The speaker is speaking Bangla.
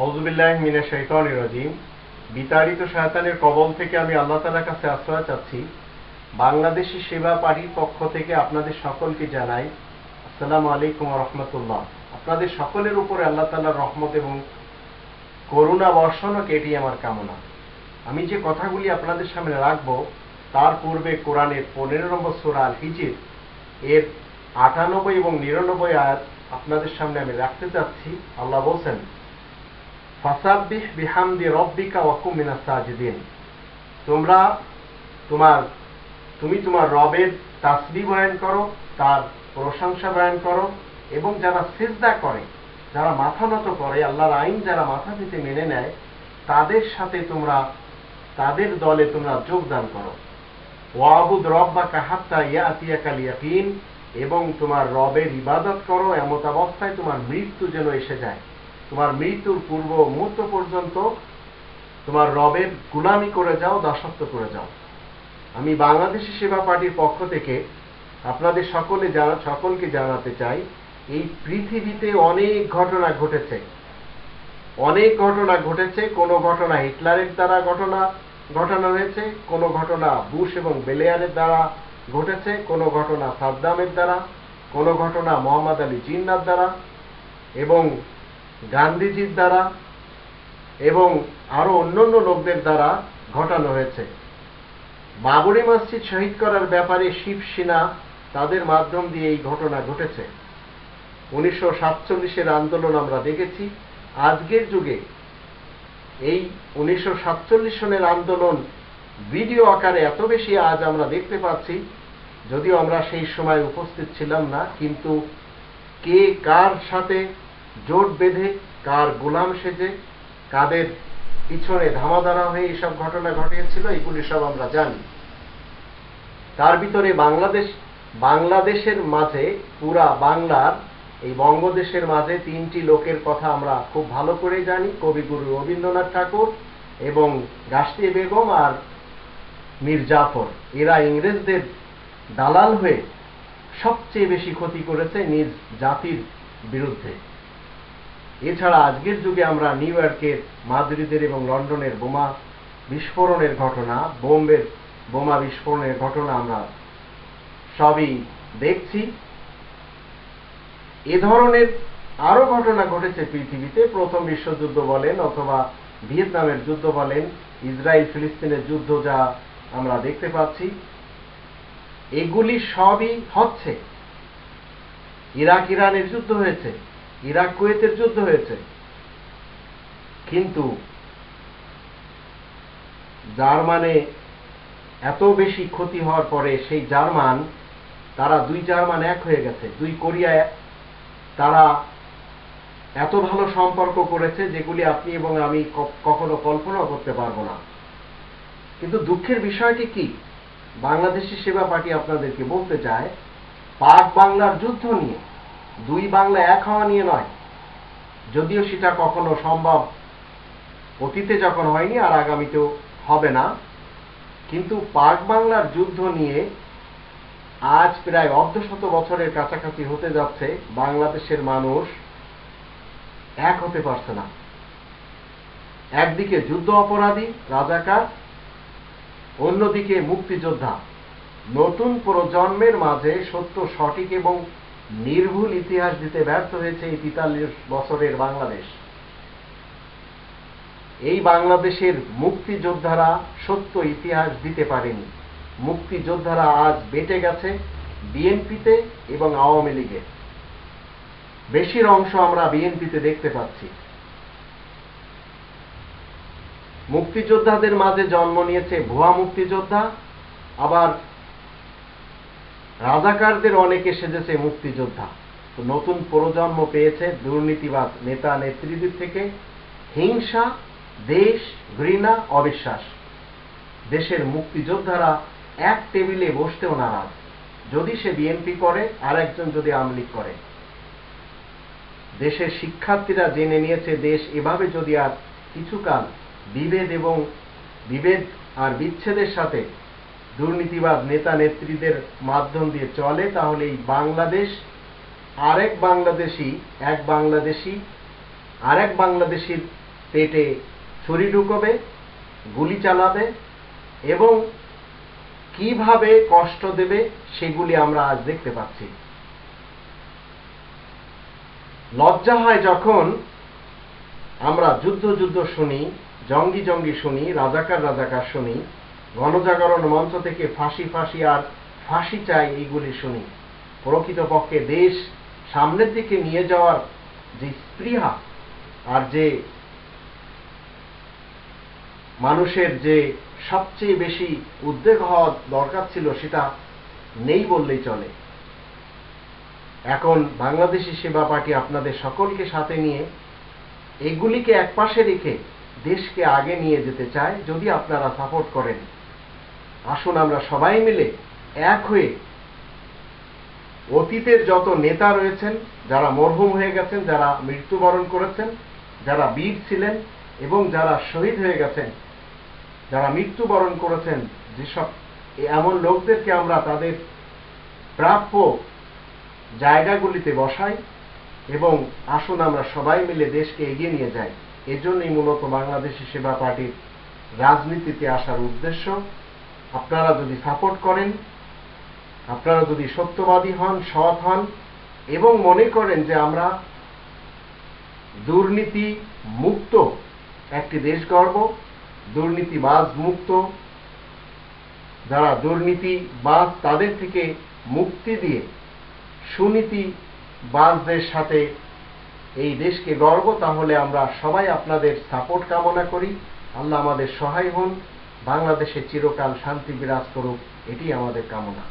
আউযুবিল্লাহি মিনাশ শাইতানির রাজিম। বিতাড়িত শয়তানের কবল থেকে আমি আল্লাহ তাআলার কাছে আশ্রয় চাচ্ছি। বাংলাদেশি সেবা পার্টির পক্ষ থেকে আপনাদের সকলকে জানাই আসসালামু আলাইকুম ওয়া রাহমাতুল্লাহ। আপনাদের সকলের উপরে আল্লাহ তাআলার রহমত এবং করুণা বর্ষণ হোক, এটি আমার কামনা। আমি যে কথাগুলি আপনাদের সামনে রাখব তার পূর্বে কোরআনের 15 নম্বর সূরা আল হিজর এর 98 এবং 99 আয়াত আপনাদের সামনে আমি রাখতে চাচ্ছি। আল্লাহ বলছেন, ফাসাব্বিহ বিহামদি রাব্বিকা ওয়া কুম মিনাস সাজিদিন। তুমি তোমার রবের তাসবিহ বয়ান করো, তার প্রশংসা বয়ান করো, এবং যারা সিজদা করে, যারা মাথা নত করে, আল্লাহর আইন যারা মাথা পেতে মেনে নেয়, তাদের দলে তোমরা যোগদান করো। ওয়াবুদ রব্বাকা হাত্তা ইয়াতিয়াকাল ইয়াকিন, এবং তোমার রবের ইবাদত করো এমত অবস্থায় তোমার মৃত্যু যেন এসে যায়। তোমার মৃত্যুর পূর্ব মুহূর্ত পর্যন্ত তোমার রবের গুলামি করে যাও, দাসত্ব করে যাও। আমি বাংলাদেশি সেবা পার্টির পক্ষ থেকে আপনাদের সকলকে জানাতে চাই, এই পৃথিবীতে অনেক ঘটনা ঘটেছে। কোনো ঘটনা হিটলারের দ্বারা ঘটানো হয়েছে, কোনো ঘটনা বুশ এবং বেলেয়ারের দ্বারা ঘটেছে, কোনো ঘটনা সাদ্দামের দ্বারা, কোনো ঘটনা মোহাম্মদ আলী জিন্নাহর দ্বারা এবং গান্ধীজির দ্বারা এবং আরো অন্যান্য লোকদের দ্বারা ঘটানো হয়েছে। বাবরি মসজিদ শহীদ করার ব্যাপারে শিবসেনা তাদের মাধ্যম দিয়ে এই ঘটনা ঘটেছে। 1947 আন্দোলন আমরা দেখেছি। আজকের যুগে এই 1947 সনের আন্দোলন ভিডিও আকারে এত বেশি আজ আমরা দেখতে পাচ্ছি, যদিও আমরা সেই সময় উপস্থিত ছিলাম না, কিন্তু কে কার সাথে জোট বেঁধে, কার গোলাম সেজে, কাদের পিছনে ধামাধারা হয়ে এসব ঘটনা ঘটিয়েছিল, এগুলি সব আমরা জানি। তার ভিতরে বাংলাদেশের মাঝে, পুরা বাংলার এই বঙ্গদেশের মাঝে 3টি লোকের কথা আমরা খুব ভালো করে জানি। কবিগুরু রবীন্দ্রনাথ ঠাকুর এবং গাশতি বেগম আর মীর জাফর। এরা ইংরেজদের দালাল হয়ে সবচেয়ে বেশি ক্ষতি করেছে নিজ জাতির বিরুদ্ধে। এছাড়া আজকের যুগে আমরা নিউ ইয়র্কের, মাদ্রিদের এবং লন্ডনের বোমা বিস্ফোরণের ঘটনা, বোম্বের বোমা বিস্ফোরণের ঘটনা আমরা সবই দেখছি। এ ধরনের আরো ঘটনা ঘটেছে পৃথিবীতে। প্রথম বিশ্বযুদ্ধ বলেন অথবা ভিয়েতনামের যুদ্ধ বলেন, ইসরায়েল ফিলিস্তিনের যুদ্ধ যা আমরা দেখতে পাচ্ছি, এগুলি সবই হচ্ছে। ইরাক ইরানের যুদ্ধ হয়েছে, ইরাক কুয়েতের যুদ্ধ হয়েছে, কিন্তু জার্মানে এত বেশি ক্ষতি হওয়ার পরে সেই দুই জার্মান এক হয়ে গেছে। দুই কোরিয়া তারা এত ভালো সম্পর্ক করেছে যেগুলি আপনি এবং আমি কখনো কল্পনাও করতে পারবো না। কিন্তু দুঃখের বিষয়টি কি, বাংলাদেশি সেবা পার্টি আপনাদেরকে বলতে চায়, পাক বাংলার যুদ্ধ নিয়ে, দুই বাংলা এক হওয়া নিয়ে নয়, যদিও সেটা কখনো সম্ভব অতীতে যখন হয়নি আর আগামীতেও হবে না, কিন্তু পাক বাংলার যুদ্ধ নিয়ে আজ প্রায় অর্ধশত বছরের কাছাকাছি হতে যাচ্ছে, বাংলাদেশের মানুষ এক হতে পারছে না। একদিকে যুদ্ধ অপরাধী রাজাকার, অন্যদিকে মুক্তিযোদ্ধা। নতুন প্রজন্মের মাঝে সত্য, সঠিক এবং নির্ভুল ইতিহাস দিতে ব্যর্থ হয়েছে এই 43 বছরের বাংলাদেশ। এই বাংলাদেশের মুক্তিযোদ্ধারা সত্য ইতিহাস দিতে পারেনি। মুক্তিযোদ্ধারা আজ বেঁটে গেছে বিএনপিতে এবং আওয়ামী লীগে। বেশির অংশ আমরা বিএনপিতে দেখতে পাচ্ছি। মুক্তিযোদ্ধাদের মাঝে জন্ম নিয়েছে ভুয়া মুক্তিযোদ্ধা, আবার রাজাকারদের অনেকে সেজেছে মুক্তিযোদ্ধা। তো নতুন প্রজন্ম পেয়েছে দুর্নীতিবাদ নেতা নেত্রীদের থেকে হিংসা, দেশ ঘৃণা, অবিশ্বাস। দেশের মুক্তিযোদ্ধারা এক টেবিলে বসতেও নারাজ, যদি সে বিএনপি করে আর একজন যদি আওয়ামী লীগ করে। দেশের শিক্ষার্থীরা জেনে নিয়েছে, দেশ এভাবে যদি আর কিছুকাল বিভেদ আর বিচ্ছেদের সাথে দুর্নীতিবাদ নেতা নেত্রীদের মাধ্যম দিয়ে চলে, তাহলে এই বাংলাদেশ আরেক বাংলাদেশির পেটে ছুরি ঢুকবে, গুলি চালাবে এবং কিভাবে কষ্ট দেবে সেগুলি আমরা আজ দেখতে পাচ্ছি। লজ্জা হয় যখন আমরা যুদ্ধ যুদ্ধ শুনি, জঙ্গি জঙ্গি শুনি, রাজাকার রাজাকার শুনি, গণজাগরণ মঞ্চ থেকে ফাঁসি ফাঁসি আর ফাঁসি চাই এইগুলি শুনি। প্রকৃতপক্ষে দেশ সামনের দিকে নিয়ে যাওয়ার যে স্পৃহা আর যে মানুষের যে সবচেয়ে বেশি উদ্বেগ হওয়া দরকার ছিল সেটা নেই বললেই চলে। এখন বাংলাদেশি সেবা পার্টি আপনাদের সকলকে সাথে নিয়ে এগুলিকে একপাশে রেখে দেশকে আগে নিয়ে যেতে চায়। যদি আপনারা সাপোর্ট করেন, আসুন আমরা সবাই মিলে এক হয়ে অতীতের যত নেতা রয়েছেন, যারা মরহুম হয়ে গেছেন, যারা মৃত্যুবরণ করেছেন, যারা বীর ছিলেন এবং যারা শহীদ হয়ে গেছেন, যারা মৃত্যুবরণ করেছেন, যেসব এমন লোকদেরকে আমরা তাদের প্রাপ্য জায়গাগুলিতে বসাই এবং আসুন আমরা সবাই মিলে দেশকে এগিয়ে নিয়ে যাই। এজন্যই মূলত বাংলাদেশি সেবা পার্টির রাজনীতিতে আসার উদ্দেশ্য। আপনারা যদি সাপোর্ট করেন, আপনারা যদি সত্যবাদী হন, সৎ হন এবং মনে করেন যে আমরা দুর্নীতি মুক্ত একটি দেশ গড়ব, দুর্নীতিবাজ মুক্ত, যারা দুর্নীতিবাজ তাদের থেকে মুক্তি দিয়ে সুনীতিবাজদের সাথে এই দেশকে গড়ব, তাহলে আমরা সবাই আপনাদের সাপোর্ট কামনা করি। আল্লাহ আমাদের সহায় হন, বাংলাদেশে চিরকাল শান্তি বিরাজ করুক, এটি আমাদের কামনা।